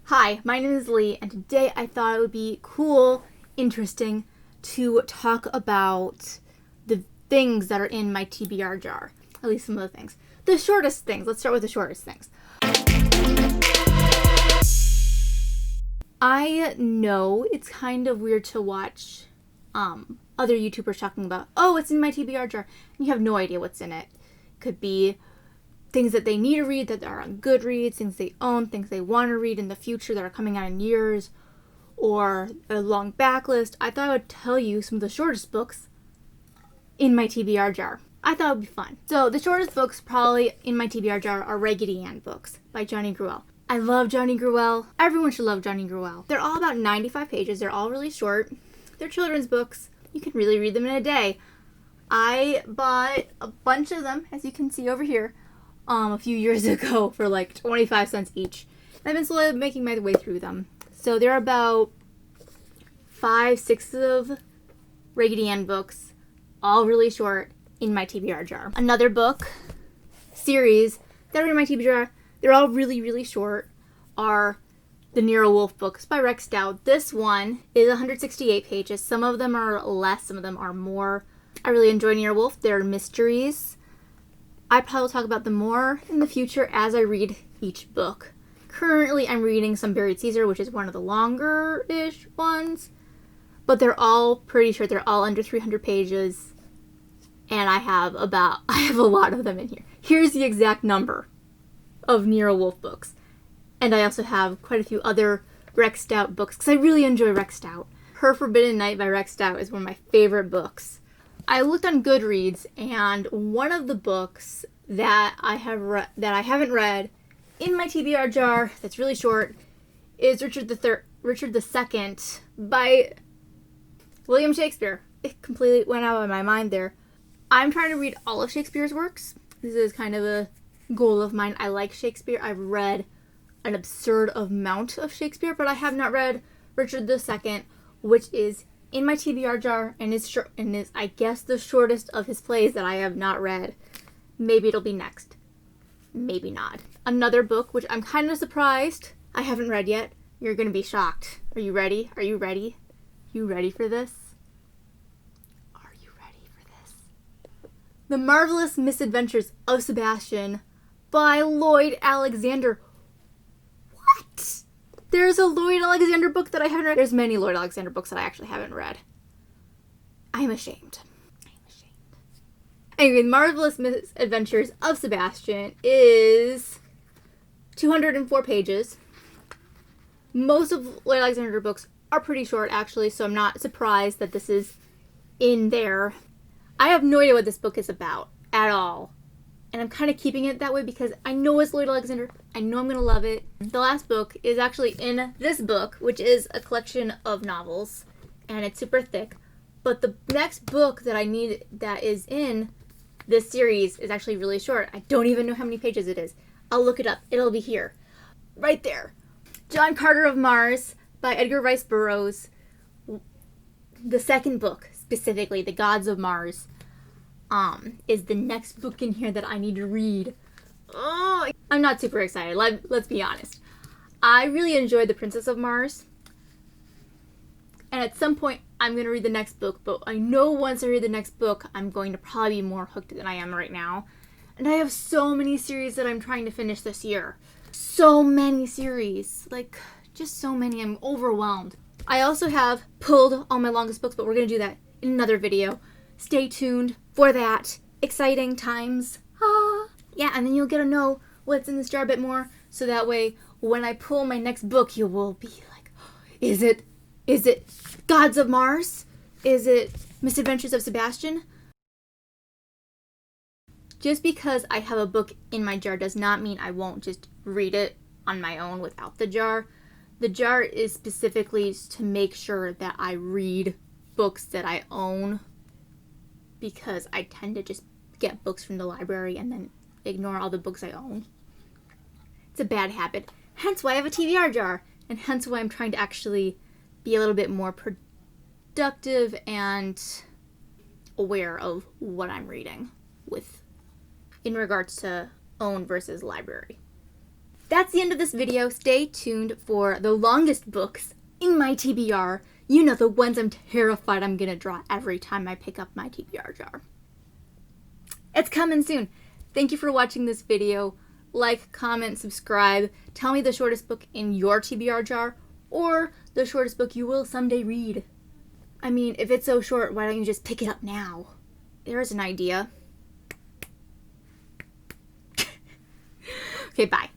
Hi, my name is Lee, and today I thought it would be cool, interesting, to talk about the things that are in my TBR jar. At least some of the things. The shortest things. Let's start with the shortest things. I know it's kind of weird to watch other YouTubers talking about, oh, it's in my TBR jar, and you have no idea what's in it. Could be things that they need to read that are on Goodreads, things they own, things they want to read in the future that are coming out in years, or a long backlist. I thought I would tell you some of the shortest books in my TBR jar. I thought it would be fun. So the shortest books probably in my TBR jar are Raggedy Ann books by Johnny Gruelle. I love Johnny Gruelle. Everyone should love Johnny Gruelle. They're all about 95 pages. They're all really short. They're children's books. You can really read them in a day. I bought a bunch of them, as you can see over here, a few years ago for like 25 cents each. And I've been slowly making my way through them. So there are about 5-6 of Raggedy Ann books, all really short, in my TBR jar. Another book series that are in my TBR jar, they're all really, really short, are the Nero Wolfe books by Rex Stout. This one is 168 pages. Some of them are less, some of them are more. I really enjoy Nero Wolfe. They're mysteries. I probably will talk about them more in the future as I read each book. Currently, I'm reading Some Buried Caesar, which is one of the longer-ish ones. But they're all pretty short. They're all under 300 pages. And I have a lot of them in here. Here's the exact number of Nero Wolfe books. And I also have quite a few other Rex Stout books, because I really enjoy Rex Stout. Her Forbidden Night by Rex Stout is one of my favorite books. I looked on Goodreads, and one of the books that I haven't read in my TBR jar that's really short is Richard II by William Shakespeare. It completely went out of my mind there. I'm trying to read all of Shakespeare's works. This is kind of a goal of mine. I like Shakespeare. I've read an absurd amount of Shakespeare, but I have not read Richard II, which is in my TBR jar and is I guess the shortest of his plays that I have not read. Maybe it'll be next. Maybe not. Another book which I'm kind of surprised I haven't read yet. You're gonna be shocked. Are you ready? Are you ready? You ready for this? Are you ready for this? The Marvelous Misadventures of Sebastian by Lloyd Alexander. What? There's a Lloyd Alexander book that I haven't read. There's many Lloyd Alexander books that I actually haven't read. I'm ashamed. Anyway, Marvelous Misadventures of Sebastian is 204 pages. Most of Lloyd Alexander books are pretty short, actually, so I'm not surprised that this is in there. I have no idea what this book is about at all. And I'm kind of keeping it that way because I know it's Lloyd Alexander. I know I'm going to love it. The last book is actually in this book, which is a collection of novels. And it's super thick. But the next book that I need that is in this series is actually really short. I don't even know how many pages it is. I'll look it up. It'll be here. Right there. John Carter of Mars by Edgar Rice Burroughs. The second book, specifically, The Gods of Mars, is the next book in here that I need to read. Oh, I'm not super excited. Let's be honest. I really enjoyed The Princess of Mars. And at some point, I'm going to read the next book. But I know once I read the next book, I'm going to probably be more hooked than I am right now. And I have so many series that I'm trying to finish this year. So many series. Like, just so many. I'm overwhelmed. I also have pulled all my longest books, but we're going to do that in another video. Stay tuned for that. Exciting times. Yeah, and then you'll get to know what's in this jar a bit more. So that way, when I pull my next book, you will be like, is it Gods of Mars? Is it Misadventures of Sebastian? Just because I have a book in my jar does not mean I won't just read it on my own without the jar. The jar is specifically to make sure that I read books that I own, because I tend to just get books from the library and then ignore all the books I own. It's a bad habit. Hence why I have a TBR jar, and hence why I'm trying to actually be a little bit more productive and aware of what I'm reading in regards to own versus library. that's the end of this video. Stay tuned for the longest books in my TBR. You know, the ones I'm terrified I'm gonna draw every time I pick up my TBR jar. It's coming soon. Thank you for watching this video. Like, comment, subscribe. Tell me the shortest book in your TBR jar or the shortest book you will someday read. I mean, if it's so short, why don't you just pick it up now? There's an idea. Okay, bye.